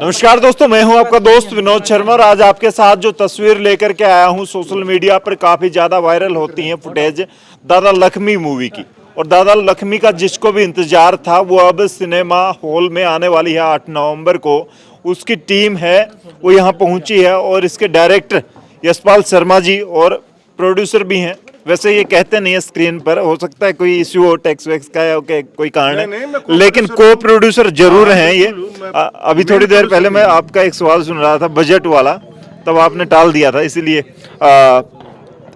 नमस्कार दोस्तों, मैं हूं आपका दोस्त विनोद शर्मा और आज आपके साथ जो तस्वीर लेकर के आया हूं सोशल मीडिया पर काफी ज्यादा वायरल होती हैं फुटेज दादा लक्ष्मी मूवी की। और दादा लक्ष्मी का जिसको भी इंतजार था वो अब सिनेमा हॉल में आने वाली है 8 नवंबर को। उसकी टीम है वो यहाँ पहुंची है और इसके डायरेक्टर यशपाल शर्मा जी और प्रोड्यूसर भी हैं। वैसे ये कहते नहीं है स्क्रीन पर, हो सकता है कोई इश्यू हो टैक्स वैक्स का या कोई कारण है, लेकिन को प्रोड्यूसर जरूर हैं ये। अभी थोड़ी देर पहले मैं आपका एक सवाल सुन रहा था बजट वाला, तब आपने टाल दिया था, इसीलिए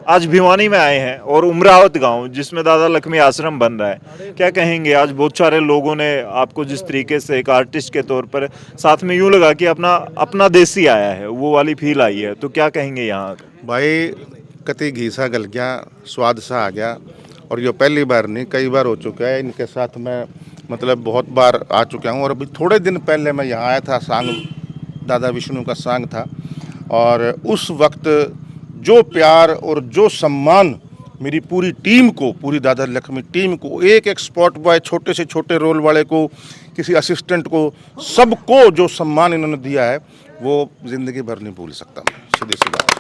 आज भिवानी में आए हैं और उमरावत गांव जिसमें दादा लक्ष्मी आश्रम बन रहा है। क्या कहेंगे, आज बहुत सारे लोगों ने आपको जिस तरीके से एक आर्टिस्ट के तौर पर साथ में यूं लगा कि अपना देसी आया है, वो वाली फील आई है, तो क्या कहेंगे यहाँ? भाई कति घी सा गल गया, स्वाद सा आ गया। और ये पहली बार नहीं, कई बार हो चुका है इनके साथ। मैं मतलब बहुत बार आ चुका हूँ और अभी थोड़े दिन पहले मैं यहाँ आया था, सांग दादा विष्णु का सांग था। और उस वक्त जो प्यार और जो सम्मान मेरी पूरी टीम को, पूरी दादा लक्ष्मी टीम को, एक एक स्पॉट बॉय, छोटे से छोटे रोल वाले को, किसी असिस्टेंट को, सबको जो सम्मान इन्होंने दिया है वो ज़िंदगी भर नहीं भूल सकता मैं, सीधी सी बात।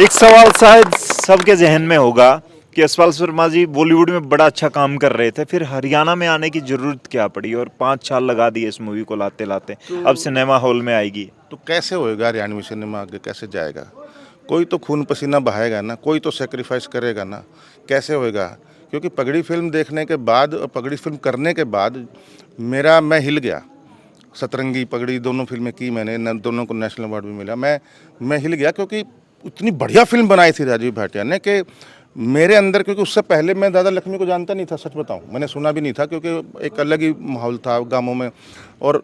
एक सवाल शायद सबके जहन में होगा कि यशपाल शर्मा जी बॉलीवुड में बड़ा अच्छा काम कर रहे थे, फिर हरियाणा में आने की जरूरत क्या पड़ी? और 5 साल लगा दिए इस मूवी को लाते लाते, अब सिनेमा हॉल में आएगी। तो कैसे होएगा हरियाणवी सिनेमा, आगे कैसे जाएगा? कोई तो खून पसीना बहाएगा ना, कोई तो सेक्रीफाइस करेगा ना, कैसे होएगा? क्योंकि पगड़ी फिल्म देखने के बाद और पगड़ी फिल्म करने के बाद मैं हिल गया। सतरंगी पगड़ी दोनों फिल्में की मैंने, दोनों को नेशनल अवार्ड भी मिला। मैं हिल गया क्योंकि इतनी बढ़िया फिल्म बनाई थी राजीव भाटिया ने कि मेरे अंदर, क्योंकि उससे पहले मैं दादा लक्ष्मी को जानता नहीं था, सच बताऊं, मैंने सुना भी नहीं था, क्योंकि एक अलग ही माहौल था गांवों में। और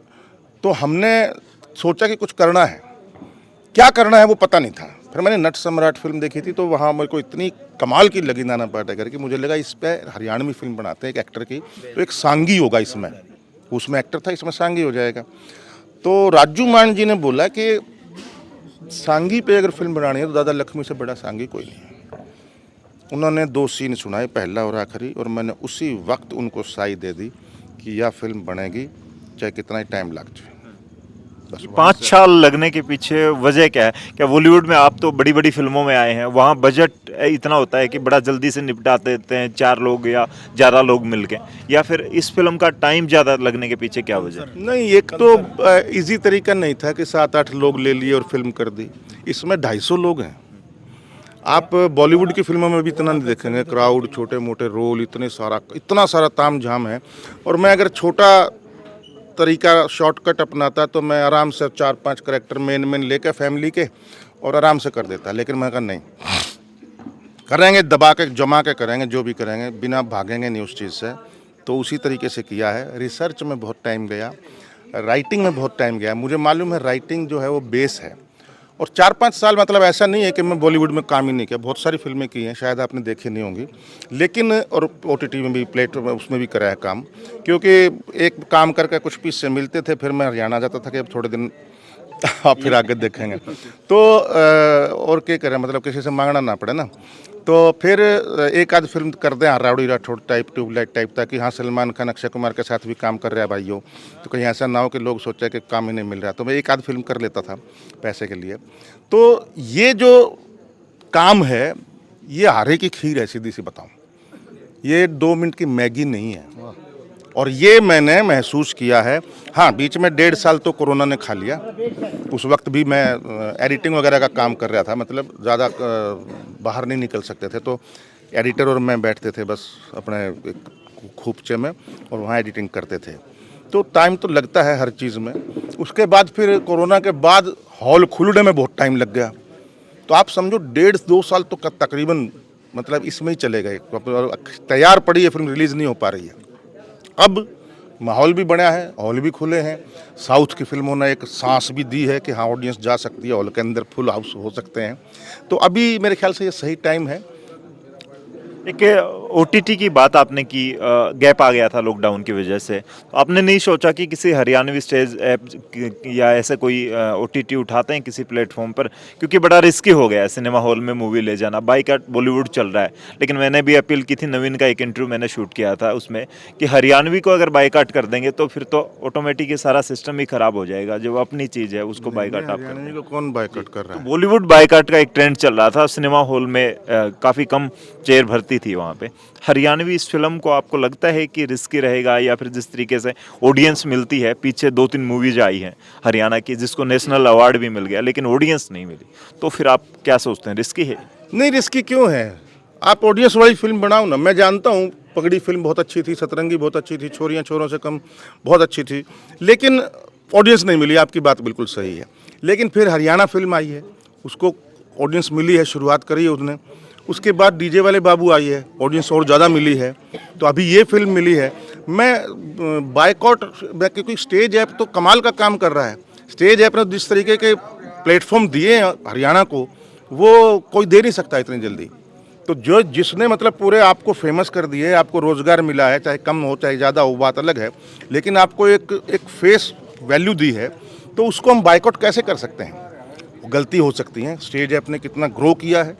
तो हमने सोचा कि कुछ करना है, क्या करना है वो पता नहीं था। फिर मैंने नट सम्राट फिल्म देखी थी, तो वहाँ मेरे को इतनी कमाल की लगी नाना पाटेकर की, मुझे लगा इस पर हरियाणवी फिल्म बनाते हैं एक एक्टर की, तो एक सांगी होगा इसमें। उसमें एक्टर था, इसमें सांगी हो जाएगा। तो राजू मान जी ने बोला कि सांगी पे अगर फिल्म बनानी है तो दादा लक्ष्मी से बड़ा सांगी कोई नहीं है। उन्होंने 2 सीन सुनाए, पहला और आखिरी, और मैंने उसी वक्त उनको साई दे दी कि यह फिल्म बनेगी चाहे कितना ही टाइम लग जाए। 5 साल लगने के पीछे वजह क्या है? क्या बॉलीवुड में आप तो बड़ी बड़ी फिल्मों में आए हैं, वहाँ बजट इतना होता है कि बड़ा जल्दी से निपटा देते हैं 4 लोग या ज़्यादा लोग मिलके, या फिर इस फिल्म का टाइम ज़्यादा लगने के पीछे क्या वजह? नहीं, एक तो इजी तरीका नहीं था कि 7-8 लोग ले लिए और फिल्म कर दी। इसमें 250 लोग हैं। आप बॉलीवुड की फिल्मों में भी इतना नहीं देखेंगे, क्राउड, छोटे मोटे रोल, इतना सारा ताम झाम है। और मैं अगर छोटा तरीका शॉर्टकट अपनाता तो मैं आराम से 4-5 कैरेक्टर मेन लेकर फैमिली के और आराम से कर देता। लेकिन मैं कहा नहीं, करेंगे, दबा के जमा के करेंगे, जो भी करेंगे, बिना भागेंगे नहीं उस चीज़ से। तो उसी तरीके से किया है। रिसर्च में बहुत टाइम गया, राइटिंग में बहुत टाइम गया। मुझे मालूम है राइटिंग जो है वो बेस है। और 4-5 साल मतलब ऐसा नहीं है कि मैं बॉलीवुड में काम ही नहीं किया, बहुत सारी फिल्में की हैं, शायद आपने देखी नहीं होंगी, लेकिन और OTT में भी, प्लेटफॉर्म उसमें भी करा है काम। क्योंकि एक काम करके कुछ पैसे मिलते थे, फिर मैं हरियाणा जाता था कि अब थोड़े दिन आप फिर आगे देखेंगे। तो और क्या करें, मतलब किसी से मांगना ना पड़े ना। तो फिर एक आध फिल्म कर दें, Rowdy Rathore type, Tubelight type, ताकि हाँ सलमान खान, अक्षय कुमार के साथ भी काम कर रहा है भाइयों, तो कहीं ऐसा ना हो कि लोग सोचे कि काम ही नहीं मिल रहा। तो मैं एक आध फिल्म कर लेता था पैसे के लिए। तो ये जो काम है ये हारे की खीर है, सीधी सी बताऊँ। ये 2 मिनट की मैगी नहीं है। और ये मैंने महसूस किया है। हाँ, बीच में 1.5 साल तो कोरोना ने खा लिया। उस वक्त भी मैं एडिटिंग वगैरह का काम कर रहा था, मतलब ज़्यादा बाहर नहीं निकल सकते थे। तो एडिटर और मैं बैठते थे बस अपने खूबचे में और वहाँ एडिटिंग करते थे। तो टाइम तो लगता है हर चीज़ में। उसके बाद फिर कोरोना के बाद हॉल खुलने में बहुत टाइम लग गया। तो आप समझो 1.5-2 साल तो तकरीबन मतलब इसमें ही चले गए। तैयार पड़ी है फिल्म, रिलीज़ नहीं हो पा रही है। अब माहौल भी बना है, हॉल भी खुले हैं। साउथ की फिल्मों ने एक सांस भी दी है कि हाँ ऑडियंस जा सकती है, हॉल के अंदर फुल हाउस हो सकते हैं। तो अभी मेरे ख्याल से ये सही टाइम है। एक ओटीटी की बात आपने की, गैप आ गया था लॉकडाउन की वजह से, तो आपने नहीं सोचा कि किसी हरियाणवी स्टेज ऐप या ऐसे कोई ओटीटी उठाते हैं किसी प्लेटफॉर्म पर, क्योंकि बड़ा रिस्की हो गया है सिनेमा हॉल में मूवी ले जाना, बाइकआउट बॉलीवुड चल रहा है। लेकिन मैंने भी अपील की थी, नवीन का एक इंटरव्यू मैंने शूट किया था उसमें, कि हरियाणवी को अगर बाइकआउट कर देंगे तो फिर तो ऑटोमेटिक सारा सिस्टम ही खराब हो जाएगा, जो अपनी चीज़ है उसको बाइकआउट आप हरियाणवी को कौन बायकॉट कर रहा है? बॉलीवुड बायकॉट का एक ट्रेंड चल रहा था सिनेमा हॉल में, काफ़ी कम चेयर भरती थी वहाँ पे। हरियाणवी इस फिल्म को आपको लगता है कि रिस्की रहेगा, या फिर जिस तरीके से ऑडियंस मिलती है, पीछे 2-3 मूवीज आई हैं हरियाणा की जिसको नेशनल अवार्ड भी मिल गया लेकिन ऑडियंस नहीं मिली, तो फिर आप क्या सोचते हैं, रिस्की है? नहीं, रिस्की क्यों है? आप ऑडियंस वाली फिल्म बनाओ ना। मैं जानता हूँ पगड़ी फिल्म बहुत अच्छी थी, सतरंगी बहुत अच्छी थी, छोरियाँ छोरों से कम बहुत अच्छी थी, लेकिन ऑडियंस नहीं मिली। आपकी बात बिल्कुल सही है। लेकिन फिर हरियाणा फिल्म आई है, उसको ऑडियंस मिली है, शुरुआत करी है उसने। उसके बाद डीजे वाले बाबू आई है, ऑडियंस और ज़्यादा मिली है। तो अभी ये फिल्म मिली है। मैं बायकॉट, क्योंकि स्टेज ऐप तो कमाल का काम कर रहा है। स्टेज ऐप ने जिस तरीके के प्लेटफॉर्म दिए हैं हरियाणा को, वो कोई दे नहीं सकता इतनी जल्दी। तो जो जिसने मतलब पूरे आपको फेमस कर दिए, आपको रोज़गार मिला है, चाहे कम हो चाहे ज़्यादा हो, बात अलग है, लेकिन आपको एक फेस वैल्यू दी है, तो उसको हम बायकॉट कैसे कर सकते हैं? गलती हो सकती है। स्टेज ऐप ने कितना ग्रो किया है।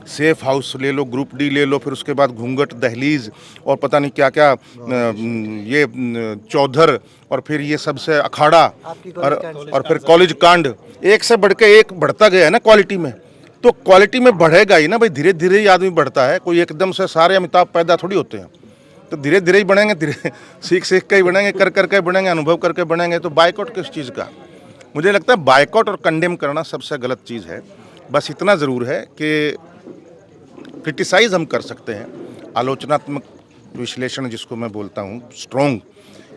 सेफ हाउस ले लो, ग्रुप डी ले लो, फिर उसके बाद घूंघट, दहलीज और पता नहीं क्या क्या, ये चौधर, और फिर ये सबसे अखाड़ा, और फिर कॉलेज कांड, एक से बढ़ के एक बढ़ता गया है ना क्वालिटी में। तो क्वालिटी में बढ़ेगा ही ना भाई, धीरे धीरे ही आदमी बढ़ता है। कोई एकदम से सारे अमिताभ पैदा थोड़ी होते हैं। तो धीरे धीरे ही बढ़ेंगे, धीरे सीख सीख के ही बढ़ेंगे, कर करके बढ़ेंगे, अनुभव करके बढ़ेंगे। तो बायकॉट किस चीज़ का? मुझे लगता है बायकॉट और कंडेम करना सबसे गलत चीज़ है। बस इतना ज़रूर है कि क्रिटिसाइज़ हम कर सकते हैं, आलोचनात्मक विश्लेषण जिसको मैं बोलता हूँ, स्ट्रॉन्ग,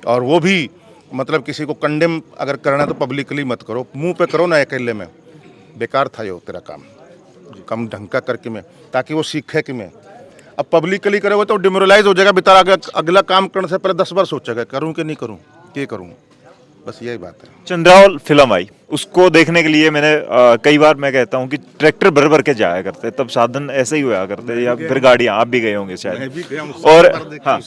और वो भी मतलब किसी को कंडेम अगर करना है तो पब्लिकली मत करो, मुंह पे करो ना अकेले में। बेकार था यो तेरा काम, कम ढंग का करके मैं, ताकि वो सीखे कि मैं। अब पब्लिकली करोगे तो डिमोरलाइज हो जाएगा बेचारा, अगला काम करने से पहले 10 बार सोचेगा करूँ कि नहीं करूँ, क्या करूँ। बस यही बात है। चंद्रावल फिल्म आई, उसको देखने के लिए मैंने कई बार, मैं कहता हूँ कि ट्रैक्टर भर भर के जाया करते, तब साधन ऐसे ही हुआ करते, या फिर गाड़ियाँ, आप भी गए होंगे शायद। और हाँ,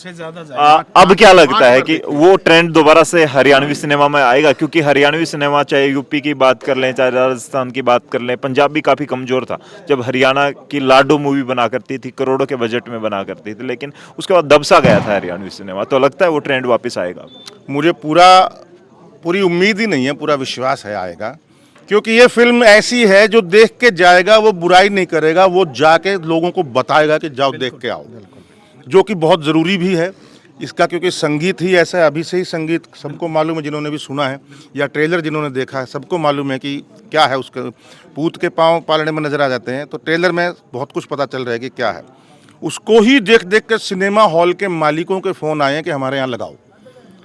अब क्या लगता है कि वो ट्रेंड दोबारा से हरियाणवी सिनेमा में आएगा? क्योंकि हरियाणवी सिनेमा, चाहे यूपी की बात कर लें, चाहे राजस्थान की बात कर लें, पंजाब भी काफ़ी कमज़ोर था जब हरियाणा की लाडो मूवी बना करती थी, करोड़ों के बजट में बना करती थी, लेकिन उसके बाद दबसा गया था हरियाणवी सिनेमा। तो लगता है वो ट्रेंड वापस आएगा? मुझे पूरी उम्मीद ही नहीं है, पूरा विश्वास है आएगा। क्योंकि ये फिल्म ऐसी है जो देख के जाएगा वो बुराई नहीं करेगा, वो जाके लोगों को बताएगा कि जाओ देख के आओ, जो कि बहुत ज़रूरी भी है इसका। क्योंकि संगीत ही ऐसा है, अभी से ही संगीत सबको मालूम है, जिन्होंने भी सुना है या ट्रेलर जिन्होंने देखा है, सबको मालूम है कि क्या है। उसके पूत के पाँव पालने में नजर आ जाते हैं, तो ट्रेलर में बहुत कुछ पता चल रहा है कि क्या है। उसको ही देख देख कर सिनेमा हॉल के मालिकों के फ़ोन आए हैं कि हमारे यहाँ लगाओ।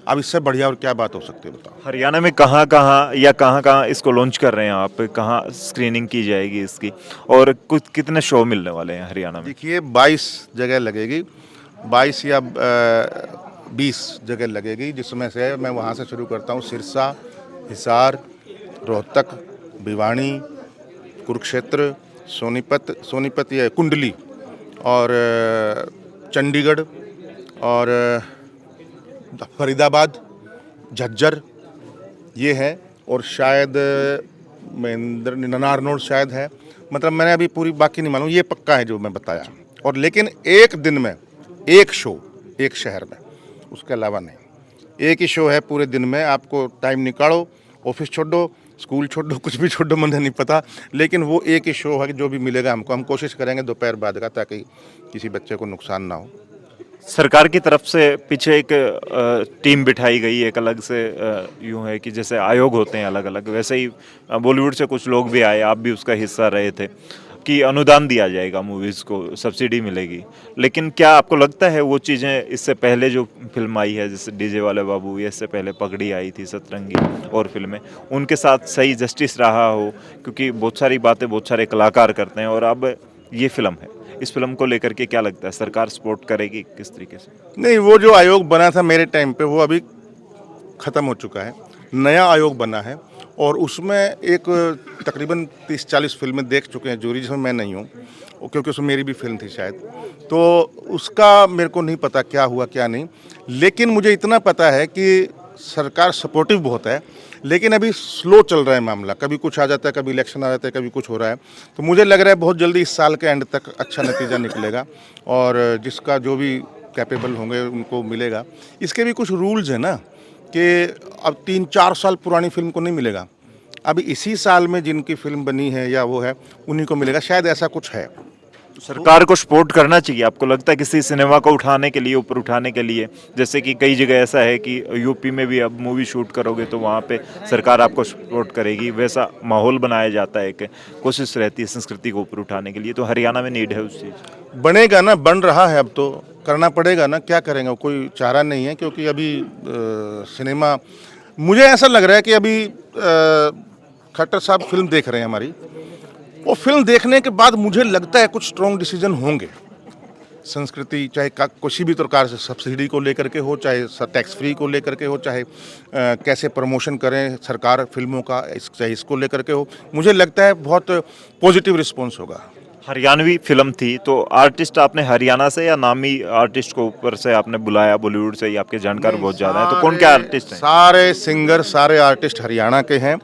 अब इससे बढ़िया और क्या बात हो सकती है, बताओ। हरियाणा में कहाँ कहाँ इसको लॉन्च कर रहे हैं आप? कहाँ स्क्रीनिंग की जाएगी इसकी, और कुछ कितने शो मिलने वाले हैं हरियाणा में? देखिए 22 जगह लगेगी, 22 या 20 जगह लगेगी, जिसमें से मैं वहाँ से शुरू करता हूँ। सिरसा, हिसार, रोहतक, भिवानी, कुरुक्षेत्र, सोनीपत या कुंडली, और चंडीगढ़, और फरीदाबाद, झज्जर, ये है। और शायद महेंद्र नारनौल शायद है। मतलब मैंने अभी पूरी बाकी नहीं मालूम, ये पक्का है जो मैं बताया। और लेकिन एक दिन में एक शो, एक शहर में, उसके अलावा नहीं। एक ही शो है पूरे दिन में। आपको टाइम निकालो, ऑफिस छोड़ो, स्कूल छोड़ो, कुछ भी छोड़ो, मुझे नहीं पता, लेकिन वो एक ही शो है जो भी मिलेगा हमको। हम कोशिश करेंगे दोपहर बाद का, ताकि किसी बच्चे को नुकसान ना हो। सरकार की तरफ से पीछे एक टीम बिठाई गई, एक अलग से यूं है कि जैसे आयोग होते हैं अलग अलग, वैसे ही बॉलीवुड से कुछ लोग भी आए, आप भी उसका हिस्सा रहे थे, कि अनुदान दिया जाएगा मूवीज़ को, सब्सिडी मिलेगी। लेकिन क्या आपको लगता है वो चीज़ें इससे पहले जो फिल्म आई है, जैसे डीजे वाले बाबू, या इससे पहले पगड़ी आई थी, सतरंगी और फिल्में, उनके साथ सही जस्टिस रहा हो? क्योंकि बहुत सारी बातें बहुत सारे कलाकार करते हैं, और अब ये फिल्म है, इस फिल्म को लेकर के क्या लगता है, सरकार सपोर्ट करेगी किस तरीके से? नहीं, वो जो आयोग बना था मेरे टाइम पे, वो अभी ख़त्म हो चुका है। नया आयोग बना है, और उसमें एक तकरीबन 30-40 फिल्में देख चुके हैं जूरी, जिसमें मैं नहीं हूँ, क्योंकि उसमें मेरी भी फिल्म थी शायद, तो उसका मेरे को नहीं पता क्या हुआ क्या नहीं। लेकिन मुझे इतना पता है कि सरकार सपोर्टिव बहुत है, लेकिन अभी स्लो चल रहा है मामला, कभी कुछ आ जाता है, कभी इलेक्शन आ जाता है, कभी कुछ हो रहा है। तो मुझे लग रहा है बहुत जल्दी इस साल के एंड तक अच्छा नतीजा निकलेगा और जिसका जो भी कैपेबल होंगे उनको मिलेगा। इसके भी कुछ रूल्स हैं ना कि अब 3-4 साल पुरानी फिल्म को नहीं मिलेगा, अभी इसी साल में जिनकी फिल्म बनी है या वो है उन्हीं को मिलेगा, शायद ऐसा कुछ है। सरकार को सपोर्ट करना चाहिए, आपको लगता है किसी सिनेमा को उठाने के लिए, ऊपर उठाने के लिए? जैसे कि कई जगह ऐसा है कि यूपी में भी अब मूवी शूट करोगे तो वहाँ पे सरकार आपको सपोर्ट करेगी, वैसा माहौल बनाया जाता है कि कोशिश रहती है संस्कृति को ऊपर उठाने के लिए। तो हरियाणा में नीड है उस चीज़? बनेगा ना, बन रहा है, अब तो करना पड़ेगा ना, क्या करेंगे, कोई चारा नहीं है। क्योंकि अभी सिनेमा, मुझे ऐसा लग रहा है कि अभी खट्टर साहब फिल्म देख रहे हैं हमारी, वो फिल्म देखने के बाद मुझे लगता है कुछ स्ट्रॉन्ग डिसीजन होंगे। संस्कृति चाहे किसी भी प्रकार से सब्सिडी को लेकर के हो, चाहे टैक्स फ्री को लेकर के हो, चाहे कैसे प्रमोशन करें सरकार फिल्मों का, चाहे इसको लेकर के हो, मुझे लगता है बहुत पॉजिटिव रिस्पॉन्स होगा। हरियाणवी फिल्म थी तो आर्टिस्ट आपने हरियाणा से या नामी आर्टिस्ट को ऊपर से आपने बुलाया, बॉलीवुड से ही? आपके जानकार बहुत ज़्यादा है, तो कौन क्या आर्टिस्ट हैं? सारे सिंगर, सारे आर्टिस्ट हरियाणा के हैं।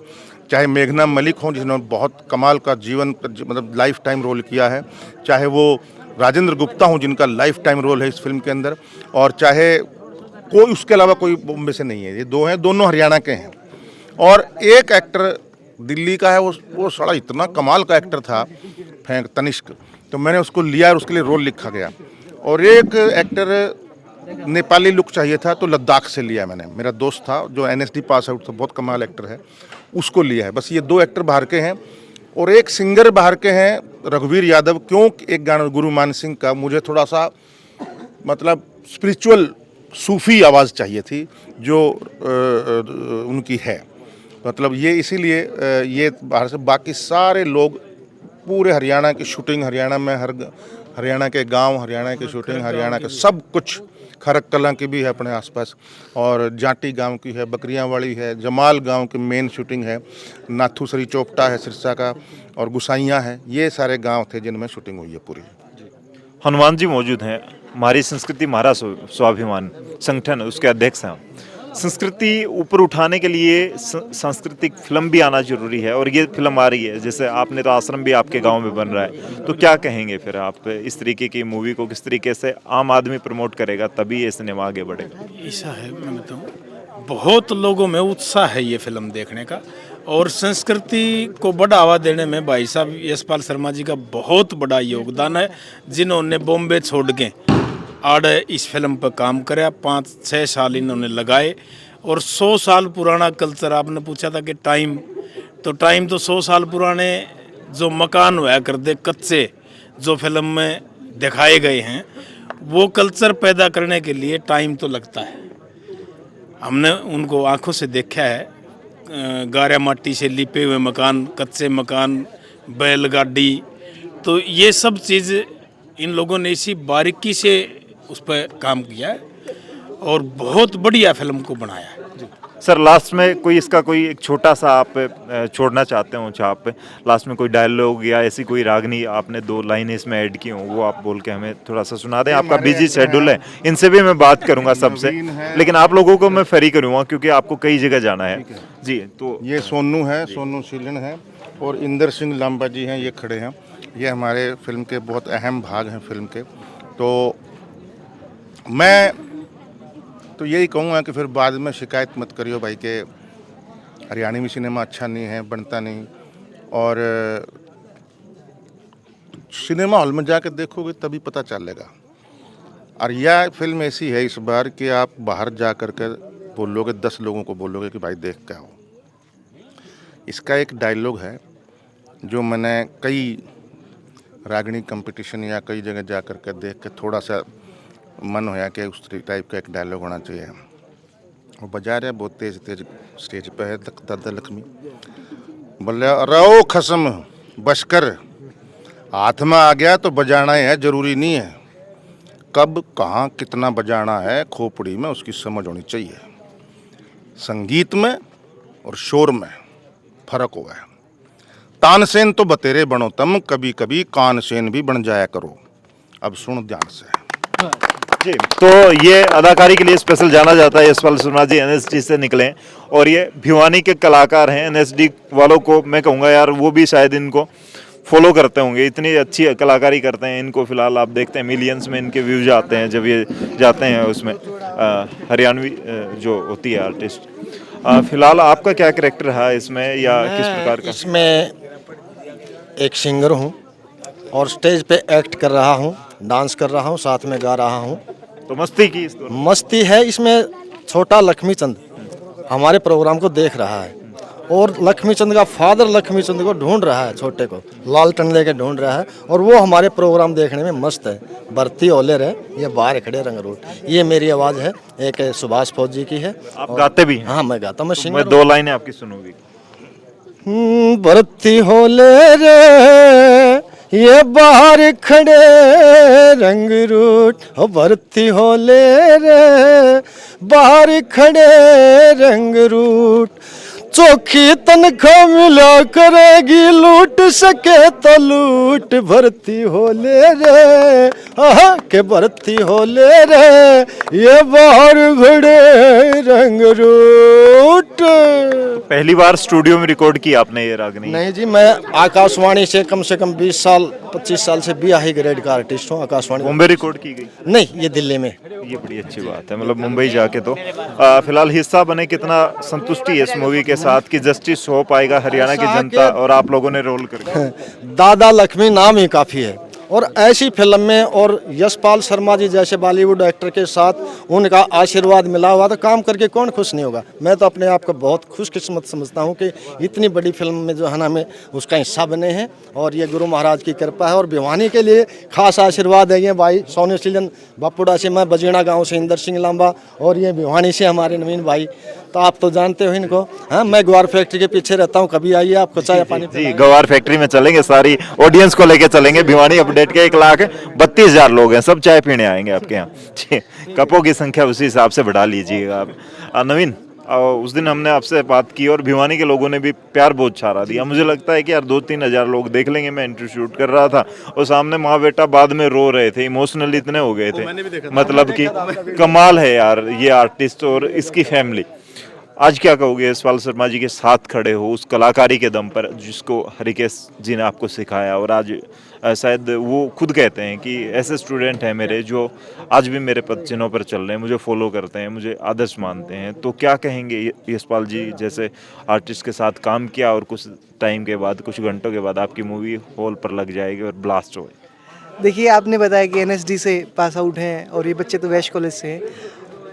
चाहे मेघना मलिक हों जिन्होंने बहुत कमाल का जीवन मतलब लाइफ टाइम रोल किया है, चाहे वो राजेंद्र गुप्ता हों जिनका लाइफ टाइम रोल है इस फिल्म के अंदर, और चाहे कोई उसके अलावा कोई बॉम्बे से नहीं है, ये दो हैं, दोनों हरियाणा के हैं। और एक एक्टर दिल्ली का है, वो साला इतना कमाल का एक्टर था फैंक तनिष्क, तो मैंने उसको लिया और उसके लिए रोल लिखा गया। और एक एक्टर नेपाली लुक चाहिए था तो लद्दाख से लिया मैंने, मेरा दोस्त था जो NSD पास आउट था, बहुत कमाल एक्टर है, उसको लिया है। बस ये 2 एक्टर बाहर के हैं और एक सिंगर बाहर के हैं रघुवीर यादव। क्यों? एक गाना गुरु मान सिंह का मुझे थोड़ा सा मतलब स्पिरिचुअल सूफी आवाज़ चाहिए थी जो उनकी है, मतलब ये इसीलिए ये बाहर से। बाकी सारे लोग पूरे हरियाणा की शूटिंग, हरियाणा में हरियाणा के गांव, हरियाणा की शूटिंग, हरियाणा के सब कुछ, खरक कलां की भी है अपने आसपास, और जाटी गांव की है, बकरियांवाड़ी है, जमाल गांव की मेन शूटिंग है, नाथूसरी चोपटा है सिरसा का, और गुसाइयाँ है, ये सारे गांव थे जिनमें शूटिंग हुई है पूरी। हनुमान जी मौजूद हैं, हमारी संस्कृति हमारा स्वाभिमान संगठन, उसके अध्यक्ष हैं। संस्कृति ऊपर उठाने के लिए सांस्कृतिक फिल्म भी आना जरूरी है, और ये फिल्म आ रही है, जैसे आपने तो आश्रम भी आपके गांव में बन रहा है, तो क्या कहेंगे फिर आप इस तरीके की मूवी को किस तरीके से आम आदमी प्रमोट करेगा तभी ये सिनेमा आगे बढ़ेगा? ऐसा है, मैं बताऊँ, बहुत लोगों में उत्साह है ये फिल्म देखने का, और संस्कृति को बढ़ावा देने में भाई साहब यशपाल शर्मा जी का बहुत बड़ा योगदान है, जिन्होंने बॉम्बे छोड़ के आड़ इस फिल्म पर काम कराया। 5-6 साल इन्होंने लगाए, और 100 साल पुराना कल्चर, आपने पूछा था कि टाइम तो 100 साल पुराने जो मकान हुआ करते कच्चे, जो फिल्म में दिखाए गए हैं, वो कल्चर पैदा करने के लिए टाइम तो लगता है। हमने उनको आंखों से देखा है, गारा माटी से लिपे हुए मकान, कच्चे मकान, बैलगाड़ी, तो ये सब चीज़ इन लोगों ने इसी बारीकी से उस पर काम किया है और बहुत बढ़िया फिल्म को बनाया है। सर लास्ट में कोई इसका कोई एक छोटा सा आप छोड़ना चाहते हो छाप, लास्ट में कोई डायलॉग या ऐसी कोई रागनी आपने 2 लाइनें इसमें ऐड की हो, वो आप बोल के हमें थोड़ा सा सुना दें? आपका बिजी शेड्यूल है, इनसे भी मैं बात करूंगा सबसे, लेकिन आप लोगों को मैं फ्री करूंगा क्योंकि आपको कई जगह जाना है जी। तो ये सोनू है, सोनू सीलन है, और इंदर सिंह लांबा जी हैं, ये खड़े हैं, ये हमारे फिल्म के बहुत अहम भाग हैं फिल्म के। तो मैं तो यही कहूँगा कि फिर बाद में शिकायत मत करियो भाई के हरियाणवी सिनेमा अच्छा नहीं है, बनता नहीं, और सिनेमा हॉल में जाकर देखोगे तभी पता चलेगा। और यह फिल्म ऐसी है इस बार कि आप बाहर जा कर के बोलोगे, 10 लोगों को बोलोगे कि भाई देख के आओ। इसका एक डायलॉग है जो मैंने कई रागनी कंपटीशन या कई जगह जा कर के देख के थोड़ा सा मन होया कि उस टाइप का एक डायलॉग होना चाहिए। वो बजा रहे बहुत तेज तेज स्टेज पे है, दादा लक्ष्मी बोले रहो खसम बशकर, हाथ में आ गया तो बजाना ही है, जरूरी नहीं है कब कहाँ कितना बजाना है, खोपड़ी में उसकी समझ होनी चाहिए। संगीत में और शोर में फर्क हुआ है। तानसेन तो बतेरे बनो तुम, कभी कभी कानसेन भी बन जाया करो। अब सुन ध्यान से। जी, तो ये अदाकारी के लिए स्पेशल जाना जाता है यशपाल शर्मा जी, एनएसडी से निकले हैं और ये भिवानी के कलाकार हैं। एनएसडी वालों को मैं कहूँगा यार वो भी शायद इनको फॉलो करते होंगे, इतनी अच्छी कलाकारी करते हैं। इनको फिलहाल आप देखते हैं मिलियंस में इनके व्यूज आते हैं जब ये जाते हैं उसमें हरियाणवी जो होती है आर्टिस्ट। फिलहाल आपका क्या कैरेक्टर रहा इसमें या किस प्रकार का? इसमें एक सिंगर हूँ और स्टेज पे एक्ट कर रहा हूँ, डांस कर रहा हूँ, साथ में गा रहा हूँ। तो मस्ती की इस दौरान? मस्ती है इसमें। छोटा लक्ष्मीचंद हमारे प्रोग्राम को देख रहा है और लक्ष्मीचंद का फादर लक्ष्मीचंद को ढूंढ रहा है, छोटे को लालटन लेके ढूंढ रहा है और वो हमारे प्रोग्राम देखने में मस्त है। भर्ती ओलेर है, ये बाहर खड़े रंग रूट। ये मेरी आवाज़ है, एक सुभाष फौजी की है। आप गाते भी हैं? हाँ मैं गाता हूँ, मैं सिंगर मैं 2 लाइनें आपकी सुनूंगी। भर्ती होले रे ये बाहर खड़े रंग रूट, हो भर्ती होले रे बाहर खड़े रंग रूट। चौखी तनख्वाह मिला करेगी, लूट सके तो लूट। भर्ती होले रे के भर्ती होले रे ये बाहर खड़े रंग रूट। पहली बार स्टूडियो में रिकॉर्ड किया आपने ये रागनी? नहीं जी, मैं आकाशवाणी से कम 20 साल 25 साल से भी हाई ग्रेड का आर्टिस्ट हूँ। आकाशवाणी बॉम्बे रिकॉर्ड की गई? नहीं, ये दिल्ली में। ये बड़ी अच्छी बात है, मतलब मुंबई जाके। तो फिलहाल हिस्सा बने, कितना संतुष्टि है इस मूवी के साथ कि जस्टिस हो पाएगा हरियाणा की जनता और आप लोगों ने रोल करके? दादा लक्ष्मी नाम ही काफ़ी है और ऐसी फिल्म में और यशपाल शर्मा जी जैसे बॉलीवुड एक्टर के साथ उनका आशीर्वाद मिला हुआ तो काम करके कौन खुश नहीं होगा। मैं तो अपने आप को बहुत खुशकिस्मत समझता हूँ कि इतनी बड़ी फिल्म में जो है ना हमें उसका हिस्सा बने हैं और ये गुरु महाराज की कृपा है। और भिवानी के लिए खास आशीर्वाद है ये भाई सोनी सीजन बापुड़ा से, मैं बजीणा गाँव से इंदर सिंह लांबा और ये भिवानी से हमारे नवीन भाई, तो आप तो जानते हो इनको। हाँ, मैं ग्वार फैक्ट्री के पीछे रहता हूँ, कभी आइए आपको चाय पानी। जी, ग्वार फैक्ट्री में चलेंगे, सारी ऑडियंस को लेके चलेंगे। भिवानी अपडेट के 1,32,000 लोग हैं, सब चाय पीने आएंगे आपके यहाँ। जी, कपों की संख्या उसी हिसाब से बढ़ा लीजिएगा आप। नवीन, उस दिन हमने आपसे बात की और भिवानी के लोगों ने भी प्यार बहुत छारा दिया। मुझे लगता है कि यार 2-3 हज़ार लोग देख लेंगे। मैं इंटरव्यू शूट कर रहा था और सामने माँ बेटा बाद में रो रहे थे, इमोशनली इतने हो गए थे। मतलब कि कमाल है यार ये आर्टिस्ट और इसकी फैमिली। आज क्या कहोगे यशपाल शर्मा जी के साथ खड़े हो उस कलाकारी के दम पर जिसको हरिकेश जी ने आपको सिखाया, और आज शायद वो खुद कहते हैं कि ऐसे स्टूडेंट हैं मेरे जो आज भी मेरे पद चिन्हों पर चल रहे हैं, मुझे फॉलो करते हैं, मुझे आदर्श मानते हैं। तो क्या कहेंगे यशपाल जी जैसे आर्टिस्ट के साथ काम किया और कुछ टाइम के बाद, कुछ घंटों के बाद आपकी मूवी हॉल पर लग जाएगी और ब्लास्ट होगी? देखिए, आपने बताया कि एनएसडी से पास आउट हैं और ये बच्चे तो वैश कॉलेज से हैं।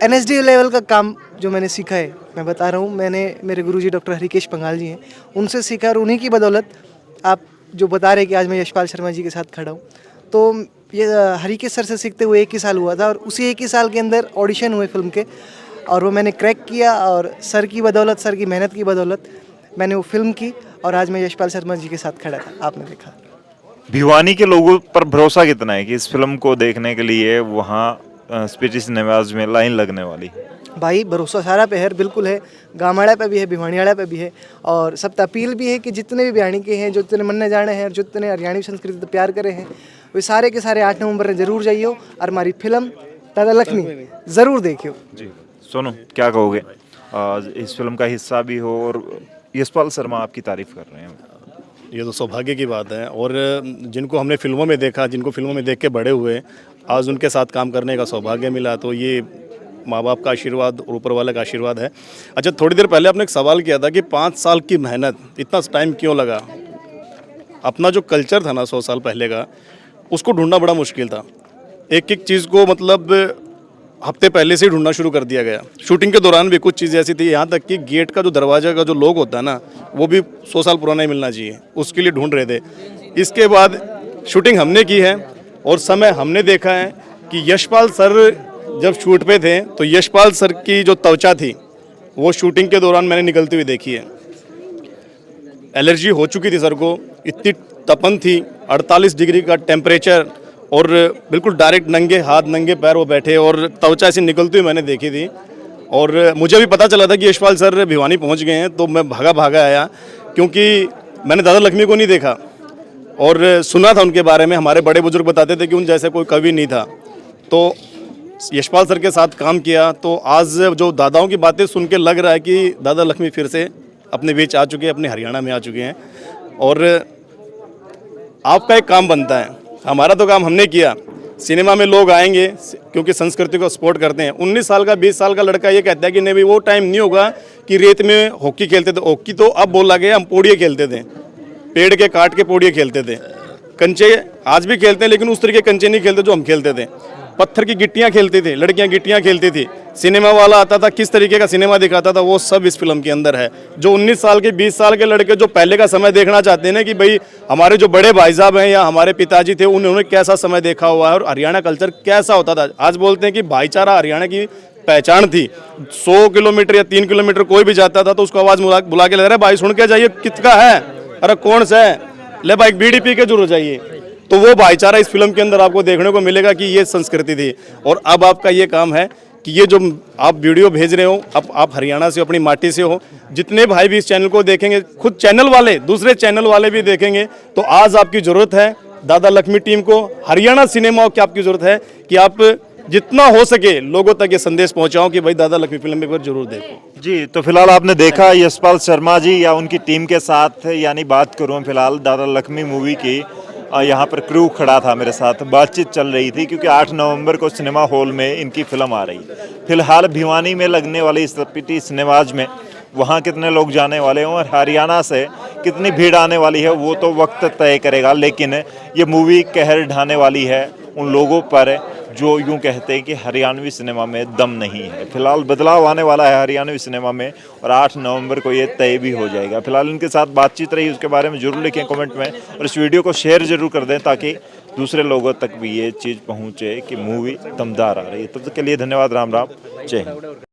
एनएसडी लेवल का काम जो मैंने सीखा है, मैं बता रहा हूँ, मैंने मेरे गुरुजी डॉक्टर हरिकेश पंगाल जी हैं, उनसे सीखा और उन्हीं की बदौलत आप जो बता रहे कि आज मैं यशपाल शर्मा जी के साथ खड़ा हूँ। तो ये हरिकेश सर से सीखते हुए 1 ही साल हुआ था और उसी 1 ही साल के अंदर ऑडिशन हुए फिल्म के और वो मैंने क्रैक किया और सर की बदौलत, सर की मेहनत की बदौलत मैंने वो फिल्म की और आज मैं यशपाल शर्मा जी के साथ खड़ा था, आपने देखा। भिवानी के लोगों पर भरोसा कितना है कि इस फिल्म को देखने के लिए वहाँ स्पीति सिनेमाज में लाइन लगने वाली? भाई भरोसा सारा पे है, बिल्कुल है। गामाड़ा पे भी है, भिवानीवाड़ा पे भी है और सब अपील भी है कि जितने भी भिवानी के हैं, जो जितने मन जाने हैं और जितने हरियाणवी संस्कृति तो प्यार करे हैं, वे सारे के सारे 8 नवंबर में जरूर जाइए और हमारी फिल्म दादा लक्ष्मी ज़रूर देखियो। जी, सोनू क्या कहोगे? इस फिल्म का हिस्सा भी हो और यशपाल शर्मा आपकी तारीफ कर रहे हैं। ये तो सौभाग्य की बात है और जिनको हमने फिल्मों में देखा, जिनको फिल्मों में देख के बड़े हुए, आज उनके साथ काम करने का सौभाग्य मिला, तो ये माँ बाप का आशीर्वाद और ऊपर वाले का आशीर्वाद है। अच्छा, थोड़ी देर पहले आपने एक सवाल किया था कि 5 साल की मेहनत, इतना टाइम क्यों लगा? अपना जो कल्चर था ना 100 साल पहले का, उसको ढूंढना बड़ा मुश्किल था। एक एक चीज़ को मतलब हफ्ते पहले से ही ढूंढना शुरू कर दिया गया। शूटिंग के दौरान भी कुछ चीज़ ऐसी थी, यहाँ तक कि गेट का जो दरवाजा का जो लोग होता है ना, वो भी 100 साल पुराना ही मिलना चाहिए, उसके लिए ढूंढ रहे थे। इसके बाद शूटिंग हमने की है और समय हमने देखा है कि यशपाल सर जब शूट पे थे तो यशपाल सर की जो त्वचा थी वो शूटिंग के दौरान मैंने निकलती हुई देखी है। एलर्जी हो चुकी थी सर को, इतनी तपन थी, 48 डिग्री का टेम्परेचर और बिल्कुल डायरेक्ट नंगे हाथ नंगे पैर वो बैठे और त्वचा ऐसी निकलती हुई मैंने देखी थी। और मुझे भी पता चला था कि यशपाल सर भिवानी पहुंच गए हैं, तो मैं भागा आया क्योंकि मैंने दादा लक्ष्मी को नहीं देखा और सुना था उनके बारे में, हमारे बड़े बुजुर्ग बताते थे कि उन जैसे कोई कवि नहीं था। तो यशपाल सर के साथ काम किया तो आज जो दादाओं की बातें सुन के लग रहा है कि दादा लक्ष्मी फिर से अपने बीच आ चुके हैं, अपने हरियाणा में आ चुके हैं। और आपका एक काम बनता है, हमारा तो काम हमने किया, सिनेमा में लोग आएंगे क्योंकि संस्कृति को सपोर्ट करते हैं। 19 साल का 20 साल का लड़का ये कहता है कि नहीं भाई वो टाइम नहीं होगा कि रेत में हॉकी खेलते थे। हॉकी तो अब बोला गया, हम पोड़िए खेलते थे, पेड़ के काट के पोड़िए खेलते थे। कंचे आज भी खेलते हैं लेकिन उस तरह के कंचे नहीं खेलते जो हम खेलते थे। पत्थर की गिट्टियाँ खेलती थी, लड़कियाँ गिट्टियाँ खेलती थी। सिनेमा वाला आता था, किस तरीके का सिनेमा दिखाता था, वो सब इस फिल्म के अंदर है। जो 19 साल के 20 साल के लड़के जो पहले का समय देखना चाहते हैं ना कि भाई हमारे जो बड़े भाई साहब हैं या हमारे पिताजी थे उन्होंने कैसा समय देखा हुआ है और हरियाणा कल्चर कैसा होता था। आज बोलते हैं कि भाईचारा हरियाणा की पहचान थी। 100 किलोमीटर या 3 किलोमीटर कोई भी जाता था तो उसको आवाज़ बुला के लग रहा है भाई सुन के जाइए किसका है, अरे कौन सा है, ले भाई बीड़ी पी के जरूर जाइए। तो वो भाईचारा इस फिल्म के अंदर आपको देखने को मिलेगा कि ये संस्कृति थी। और अब आपका ये काम है कि ये जो आप वीडियो भेज रहे हो, अब आप हरियाणा से अपनी माटी से हो, जितने भाई भी इस चैनल को देखेंगे, खुद चैनल वाले दूसरे चैनल वाले भी देखेंगे, तो आज आपकी ज़रूरत है दादा लक्ष्मी टीम को, हरियाणा सिनेमा की आपकी ज़रूरत है कि आप जितना हो सके लोगों तक ये संदेश पहुंचाओ कि भाई दादा लक्ष्मी फिल्म एक बार जरूर देखो। जी, तो फिलहाल आपने देखा यशपाल शर्मा जी या उनकी टीम के साथ, यानी बात करूँ फिलहाल दादा लक्ष्मी मूवी की, यहाँ पर क्रू खड़ा था मेरे साथ, बातचीत चल रही थी क्योंकि 8 नवंबर को सिनेमा हॉल में इनकी फिल्म आ रही है। फिलहाल भिवानी में लगने वाली इस पीटी सिनेमाज में वहाँ कितने लोग जाने वाले हैं और हरियाणा से कितनी भीड़ आने वाली है वो तो वक्त तय करेगा, लेकिन ये मूवी कहर ढाने वाली है उन लोगों पर जो यूं कहते हैं कि हरियाणवी सिनेमा में दम नहीं है। फिलहाल बदलाव आने वाला है हरियाणवी सिनेमा में और 8 नवंबर को ये तय भी हो जाएगा। फिलहाल इनके साथ बातचीत रही, उसके बारे में जरूर लिखें कमेंट में और इस वीडियो को शेयर जरूर कर दें ताकि दूसरे लोगों तक भी ये चीज़ पहुँचे कि मूवी दमदार आ रही है। तब तक के लिए धन्यवाद, राम राम, जय हिंद।